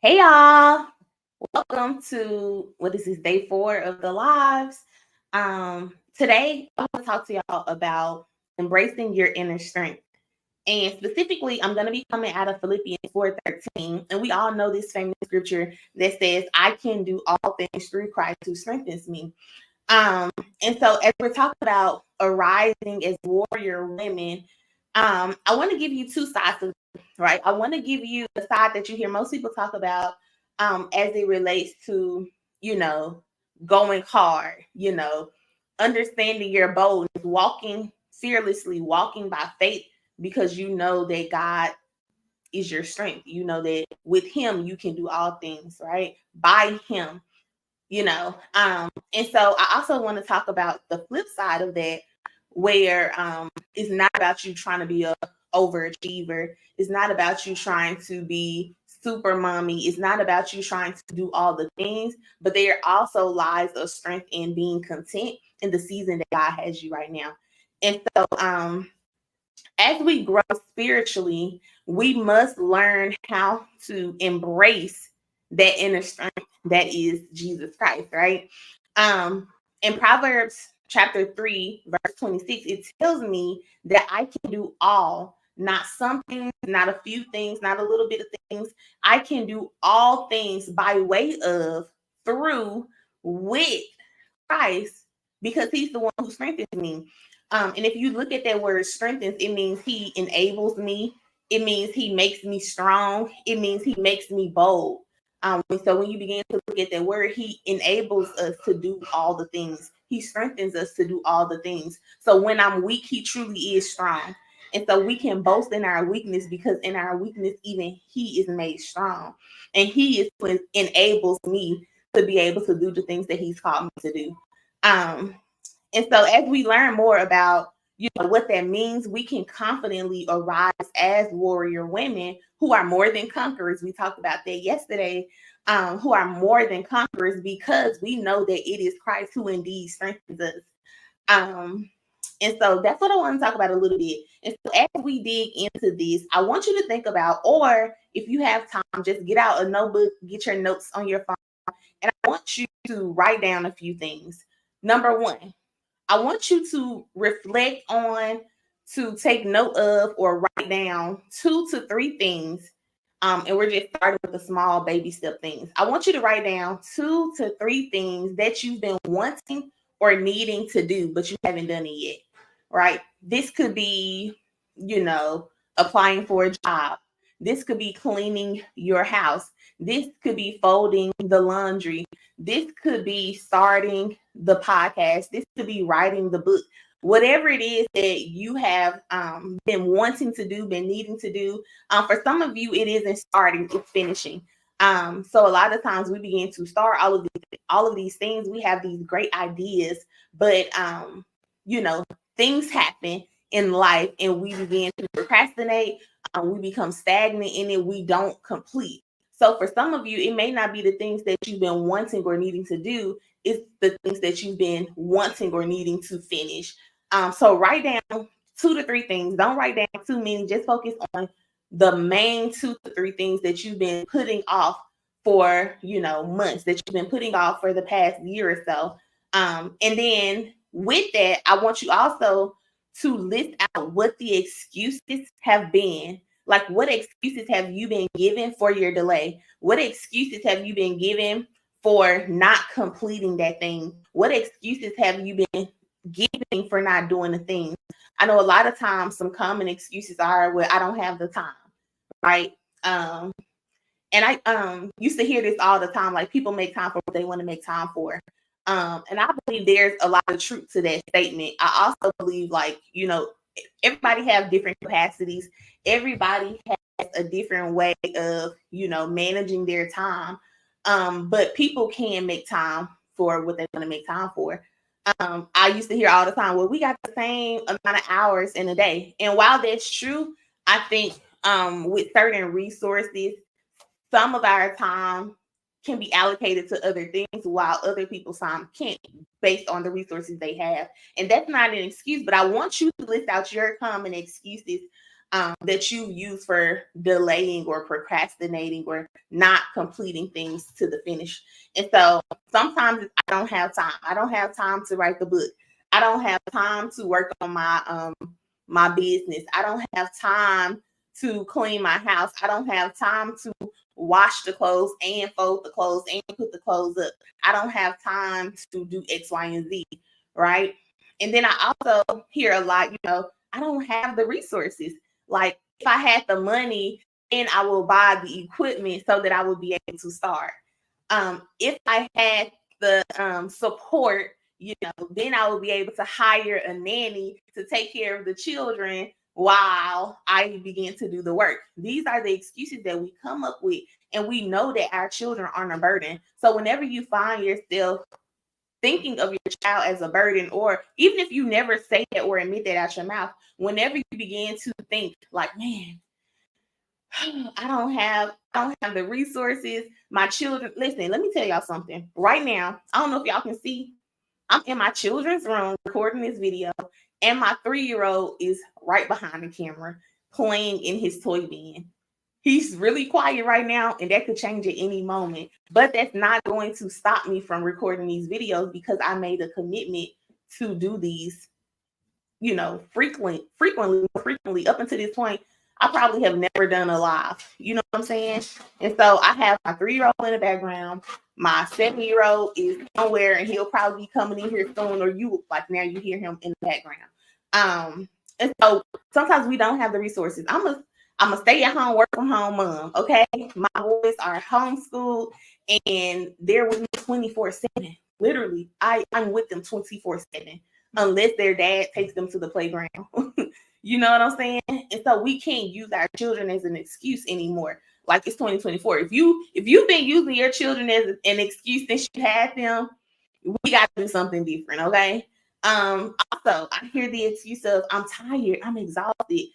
Hey y'all, welcome to what is this day 4 of the lives. Today I want to talk to y'all about embracing your inner strength. And specifically, I'm going to be coming out of Philippians 4:13. And we all know this famous scripture that says, I can do all things through Christ who strengthens me. Um, and so as we're talking about arising as warrior women, I want to give you two sides of it, right? I want to give you the side that you hear most people talk about as it relates to, you know, going hard, understanding your boldness, walking fearlessly, walking by faith, because you know that God is your strength. You know that with Him you can do all things, right? By Him, and so I also want to talk about the flip side of that, where it's not about you trying to be a overachiever. It's not about you trying to be super mommy. It's not about you trying to do all the things, but there also lies a strength in being content in the season that God has you right now. And so as we grow spiritually, we must learn how to embrace that inner strength that is Jesus Christ, right? In Proverbs chapter 3, verse 26, it tells me that I can do all, not some things, not a few things, not a little bit of things. I can do all things by way of, through, with Christ, because He's the one who strengthens me. And if you look at that word strengthens, it means He enables me. It means He makes me strong. It means He makes me bold. So when you begin to look at that word, He enables us to do all the things. He strengthens us to do all the things. So when I'm weak, He truly is strong. And so we can boast in our weakness, because in our weakness, even He is made strong. And He is what enables me to be able to do the things that He's called me to do. And so as we learn more about what that means, we can confidently arise as warrior women who are more than conquerors. We talked about that yesterday, who are more than conquerors because we know that it is Christ who indeed strengthens us. And so that's what I want to talk about a little bit. And so as we dig into this, I want you to think about, or if you have time, just get out a notebook, get your notes on your phone, and I want you to write down a few things. Number one, I want you to reflect on, to take note of, or write down 2 to 3 things. And we're just starting with the small baby step things. I want you to write down 2 to 3 things that you've been wanting or needing to do, but you haven't done it yet, right? This could be, applying for a job. This could be cleaning your house. This could be folding the laundry. This could be starting the podcast. This could be writing the book. Whatever it is that you have been wanting to do, been needing to do. For some of you, it isn't starting, it's finishing. So a lot of times we begin to start all of these things. We have these great ideas, but things happen in life and we begin to procrastinate. We become stagnant in it. We don't complete. So for some of you, it may not be the things that you've been wanting or needing to do. It's the things that you've been wanting or needing to finish. So write down 2 to 3 things. Don't write down too many. Just focus on the main 2 to 3 things that you've been putting off for, months, that you've been putting off for the past year or so. And then with that, I want you also to list out what the excuses have been. Like, what excuses have you been given for your delay? What excuses have you been given for not completing that thing? What excuses have you been giving for not doing the thing? I know a lot of times some common excuses are, well, I don't have the time, right? And I used to hear this all the time, like people make time for what they want to make time for. And I believe there's a lot of truth to that statement. I also believe, everybody have different capacities. Everybody has a different way of, managing their time. But people can make time for what they want to make time for. I used to hear all the time, well, we got the same amount of hours in a day. And while that's true, I think with certain resources, some of our time can be allocated to other things while other people's time can't, based on the resources they have. And that's not an excuse, but I want you to list out your common excuses that you use for delaying or procrastinating or not completing things to the finish. And so sometimes I don't have time. I don't have time to write the book. I don't have time to work on my business. I don't have time to clean my house. I don't have time to wash the clothes and fold the clothes and put the clothes up. I don't have time to do X, Y, and Z, right? And then I also hear a lot, I don't have the resources. Like, if I had the money, then I will buy the equipment so that I would be able to start. If I had the support, then I would be able to hire a nanny to take care of the children while I begin to do the work. These are the excuses that we come up with, and we know that our children aren't a burden. So whenever you find yourself thinking of your child as a burden, or even if you never say that or admit that out your mouth, whenever you begin to think like, man, I don't have the resources, my children, listen, let me tell y'all something right now. I don't know if y'all can see, I'm in my children's room recording this video, and my 3-year-old is right behind the camera playing in his toy bin. He's really quiet right now, and that could change at any moment. But that's not going to stop me from recording these videos, because I made a commitment to do these, frequently. Up until this point, I probably have never done a live. You know what I'm saying? And so I have my 3-year-old in the background. My 7-year-old is somewhere, and he'll probably be coming in here soon, or now you hear him in the background. And so sometimes we don't have the resources. I'm a stay at home, work from home mom. Okay. My boys are homeschooled, and they're with me 24/7. Literally, I'm with them 24/7, unless their dad takes them to the playground. You know what I'm saying? And so we can't use our children as an excuse anymore. Like, it's 2024. If you've been using your children as an excuse since you had them, we got to do something different. Okay. Also, I hear the excuse of, I'm tired, I'm exhausted.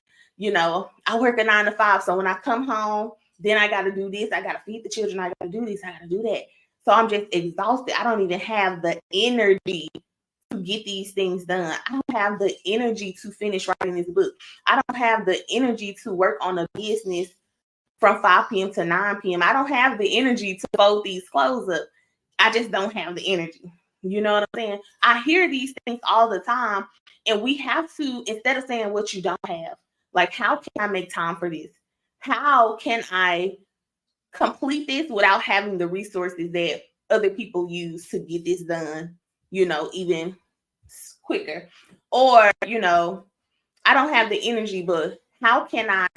I work a 9 to 5. So when I come home, then I got to do this. I got to feed the children. I got to do this. I got to do that. So I'm just exhausted. I don't even have the energy to get these things done. I don't have the energy to finish writing this book. I don't have the energy to work on a business from 5 p.m. to 9 p.m. I don't have the energy to fold these clothes up. I just don't have the energy. You know what I'm saying? I hear these things all the time, and we have to, instead of saying what you don't have, like, how can I make time for this? How can I complete this without having the resources that other people use to get this done, even quicker? Or, I don't have the energy, but how can I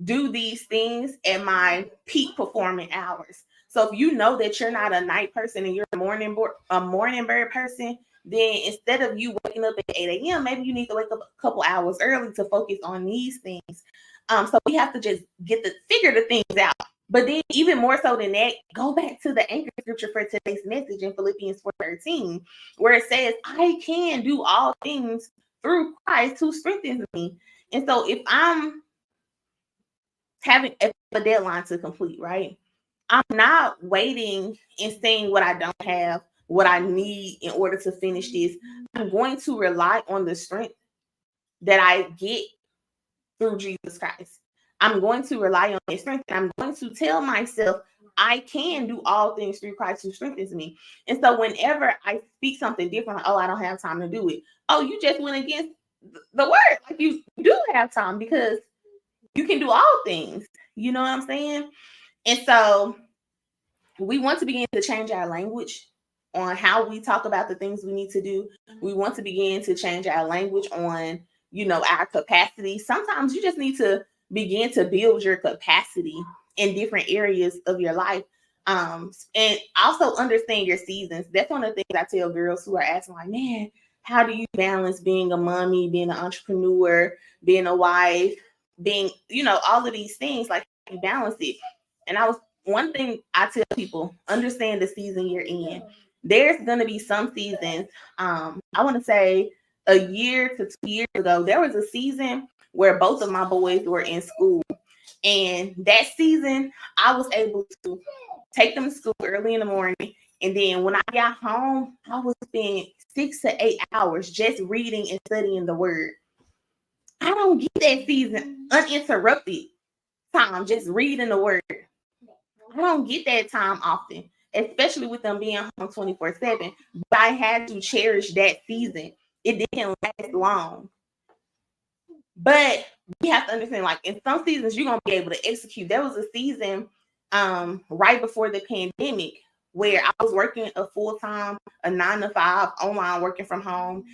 do these things at my peak performing hours? So if you know that you're not a night person and you're a morning bird person, then instead of you waking up at 8 a.m., maybe you need to wake up a couple hours early to focus on these things. So we have to just figure the things out. But then, even more so than that, go back to the anchor scripture for today's message in Philippians 4:13, where it says, I can do all things through Christ who strengthens me. And so if I'm having a deadline to complete, right, I'm not waiting and saying what I don't have, what I need in order to finish this. I'm going to rely on the strength that I get through Jesus Christ. I'm going to rely on his strength, and I'm going to tell myself I can do all things through Christ who strengthens me. And so whenever I speak something different, like, oh, I don't have time to do it. Oh, you just went against the word. Like, you do have time, because you can do all things. You know what I'm saying? And so we want to begin to change our language on how we talk about the things we need to do. We want to begin to change our language on, our capacity. Sometimes you just need to begin to build your capacity in different areas of your life. And also understand your seasons. That's one of the things I tell girls who are asking, like, man, how do you balance being a mommy, being an entrepreneur, being a wife, being, all of these things? Like, how do you balance it? And one thing I tell people, understand the season you're in. There's going to be some seasons. I want to say a year to 2 years ago, there was a season where both of my boys were in school. And that season, I was able to take them to school early in the morning. And then when I got home, I would spend 6 to 8 hours just reading and studying the word. I don't get that season uninterrupted time just reading the word. I don't get that time often, especially with them being home 24/7. But I had to cherish that season. It didn't last long. But we have to understand, like, in some seasons, you're going to be able to execute. There was a season right before the pandemic where I was working a full-time, a 9-to-5 online, working from home.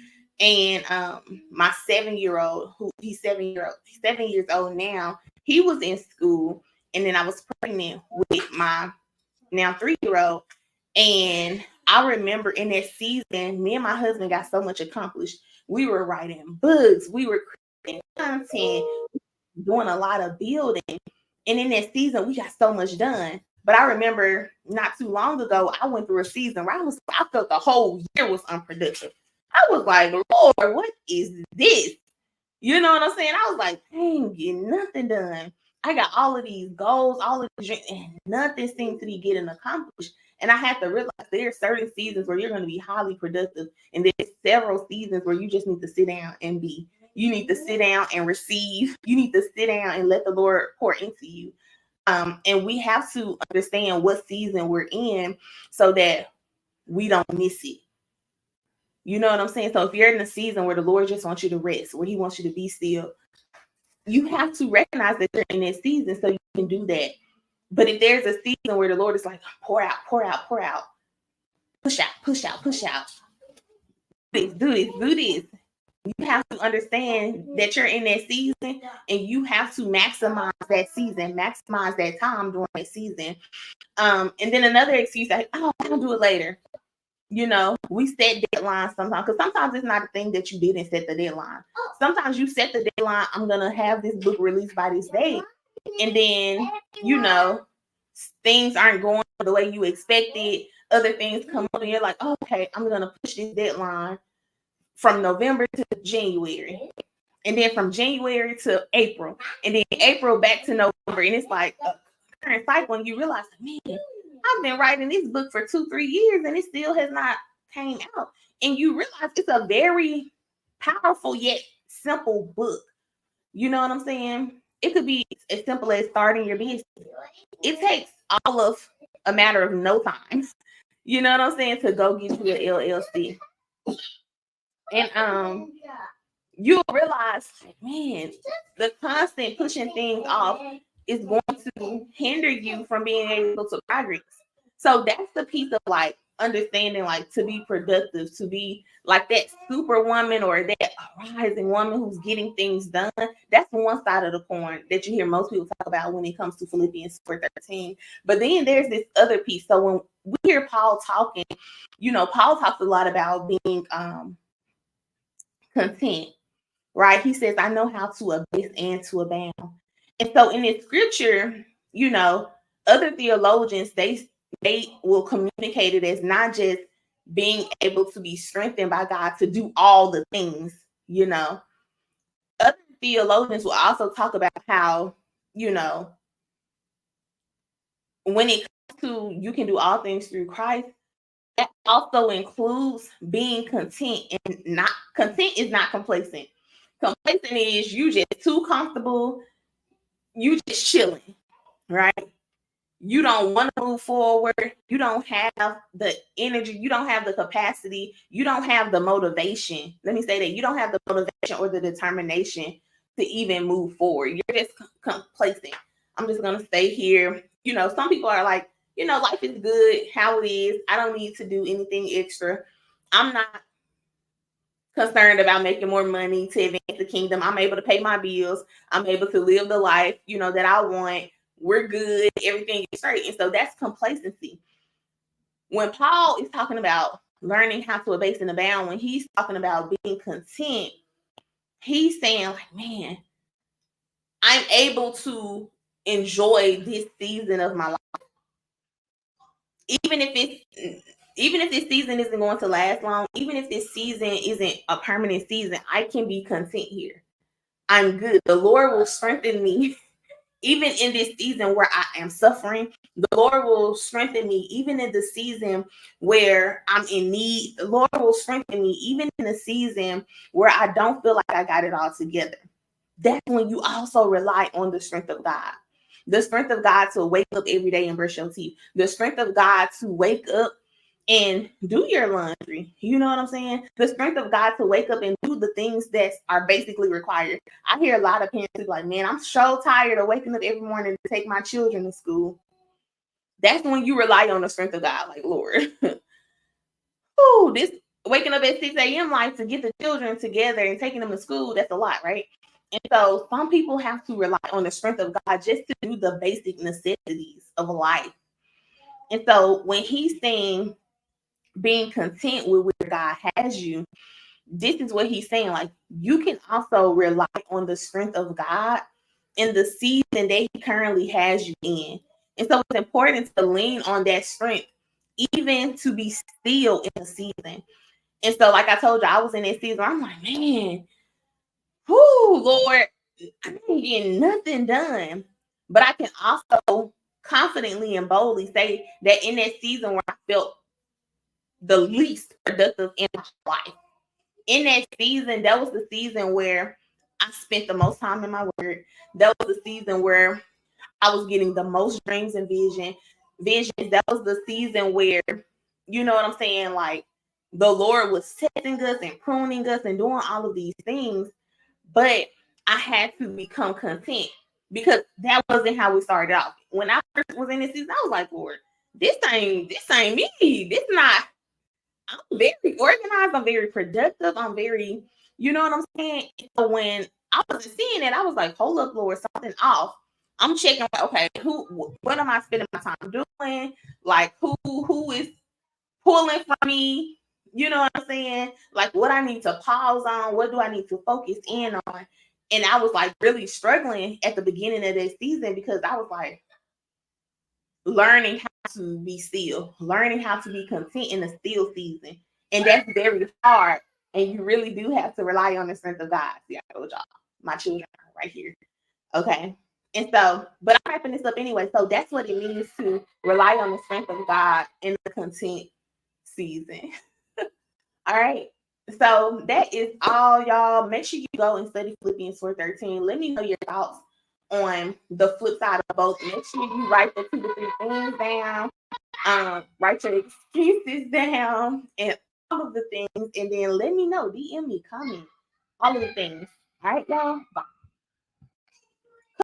And my 7-year-old, he's 7 years old now, he was in school. And then I was pregnant with my now 3-year-old. And I remember in that season, me and my husband got so much accomplished. We were writing books, we were creating content, doing a lot of building. And in that season, we got so much done. But I remember not too long ago, I went through a season where I felt the whole year was unproductive. I was like, Lord, what is this? You know what I'm saying? I was like, dang, get nothing done. I got all of these goals, all of these dreams, and nothing seems to be getting accomplished. And I had to realize there are certain seasons where you're going to be highly productive, and there's several seasons where you just need to sit down and be. You need to sit down and receive. You need to sit down and let the Lord pour into you. And we have to understand what season we're in so that we don't miss it. You know what I'm saying? So if you're in a season where the Lord just wants you to rest, where he wants you to be still, you have to recognize that you're in that season so you can do that. But if there's a season where the Lord is like, pour out, pour out, pour out, push out, push out, push out, do this. You have to understand that you're in that season, and you have to maximize that season, maximize that time during that season. And then another excuse, like, oh, I'll do it later. You know, we set deadlines sometimes, because sometimes it's not a thing that you didn't set the deadline. Sometimes you set the deadline, I'm going to have this book released by this date. And then, you know, things aren't going the way you expected. Other things come up and you're like, oh, okay, I'm going to push this deadline from November to January. And then from January to April. And then April back to November. And it's like a current cycle. And you realize, man, I've been writing this book for 2-3 years and it still has not came out. And you realize it's a very powerful yet simple book. You know what I'm saying? It could be as simple as starting your business. It takes all of a matter of no time. You know what I'm saying? To go get you an LLC. And you'll realize, man, the constant pushing things off is going to hinder you from being able to progress. So that's the piece of, like, understanding, like, to be productive, to be like that superwoman or that rising woman who's getting things done. That's one side of the coin that you hear most people talk about when it comes to Philippians 4:13. But then there's this other piece. So when we hear Paul talking, you know, Paul talks a lot about being content, right? He says, I know how to abase and to abound. And so in this scripture, you know, other theologians, they will communicate it as not just being able to be strengthened by God to do all the things, you know. Other theologians will also talk about how, you know, when it comes to you can do all things through Christ, that also includes being content. And not content is not complacent. Complacent is you just too comfortable, you just chilling, right? You don't want to move forward. You don't have the energy. You don't have the capacity. You don't have the motivation. Let me say that you don't have the motivation or the determination to even move forward. You're just complacent. I'm just going to stay here. You know, some people are like, you know, life is good how it is. I don't need to do anything extra. I'm not concerned about making more money to advance the kingdom. I'm able to pay my bills. I'm able to live the life, you know, that I want. We're good. Everything is straight. And so that's complacency. When Paul is talking about learning how to abase and abound, when he's talking about being content, he's saying, like, man, I'm able to enjoy this season of my life. Even if this season isn't going to last long, even if this season isn't a permanent season, I can be content here. I'm good. The Lord will strengthen me. Even in this season where I am suffering, the Lord will strengthen me. Even in the season where I'm in need, the Lord will strengthen me. Even in the season where I don't feel like I got it all together. that's when you also rely on the strength of God. The strength of God to wake up every day and brush your teeth. The strength of God to wake up and do your laundry. You know what I'm saying? The strength of God to wake up and do the things that are basically required. I hear a lot of parents like, man, I'm so tired of waking up every morning to take my children to school. That's when you rely on the strength of God. Like, Lord, ooh, this waking up at 6 a.m. like to get the children together and taking them to school, that's a lot, right? And so some people have to rely on the strength of God just to do the basic necessities of life. And so when he's saying being content with where God has you, this is what he's saying. Like, you can also rely on the strength of God in the season that he currently has you in. And so it's important to lean on that strength, even to be still in the season. And so, like I told you, I was in that season. I'm like, man, whoo, Lord, I ain't getting nothing done. But I can also confidently and boldly say that in that season where I felt the least productive in my life, in that season, that was the season where I spent the most time in my word. That was the season where I was getting the most dreams and visions. That was the season where, you know what I'm saying? Like, the Lord was testing us and pruning us and doing all of these things. But I had to become content because that wasn't how we started off. When I first was in this season, I was like, Lord, this ain't me. This not. I'm very organized. I'm very productive. I'm very, you know what I'm saying? So when I wasn't seeing it, I was like, hold up, Lord, something off. I'm checking, okay, what am I spending my time doing? Like, who is pulling from me? You know what I'm saying? Like, what I need to pause on, what do I need to focus in on? And I was like really struggling at the beginning of this season because I was like learning how to be still, learning how to be content in the still season. And that's very hard. And you really do have to rely on the strength of God. See, I told y'all, my children are right here. Okay. And so, but I'm wrapping this up anyway. So that's what it means to rely on the strength of God in the content season. All right. So that is all, y'all. Make sure you go and study Philippians 4:13. Let me know your thoughts on the flip side of both. Make sure you write the 2 to 3 things down. Write your excuses down and all of the things. And then let me know. DM me, comment, all of the things. All right, y'all. Bye.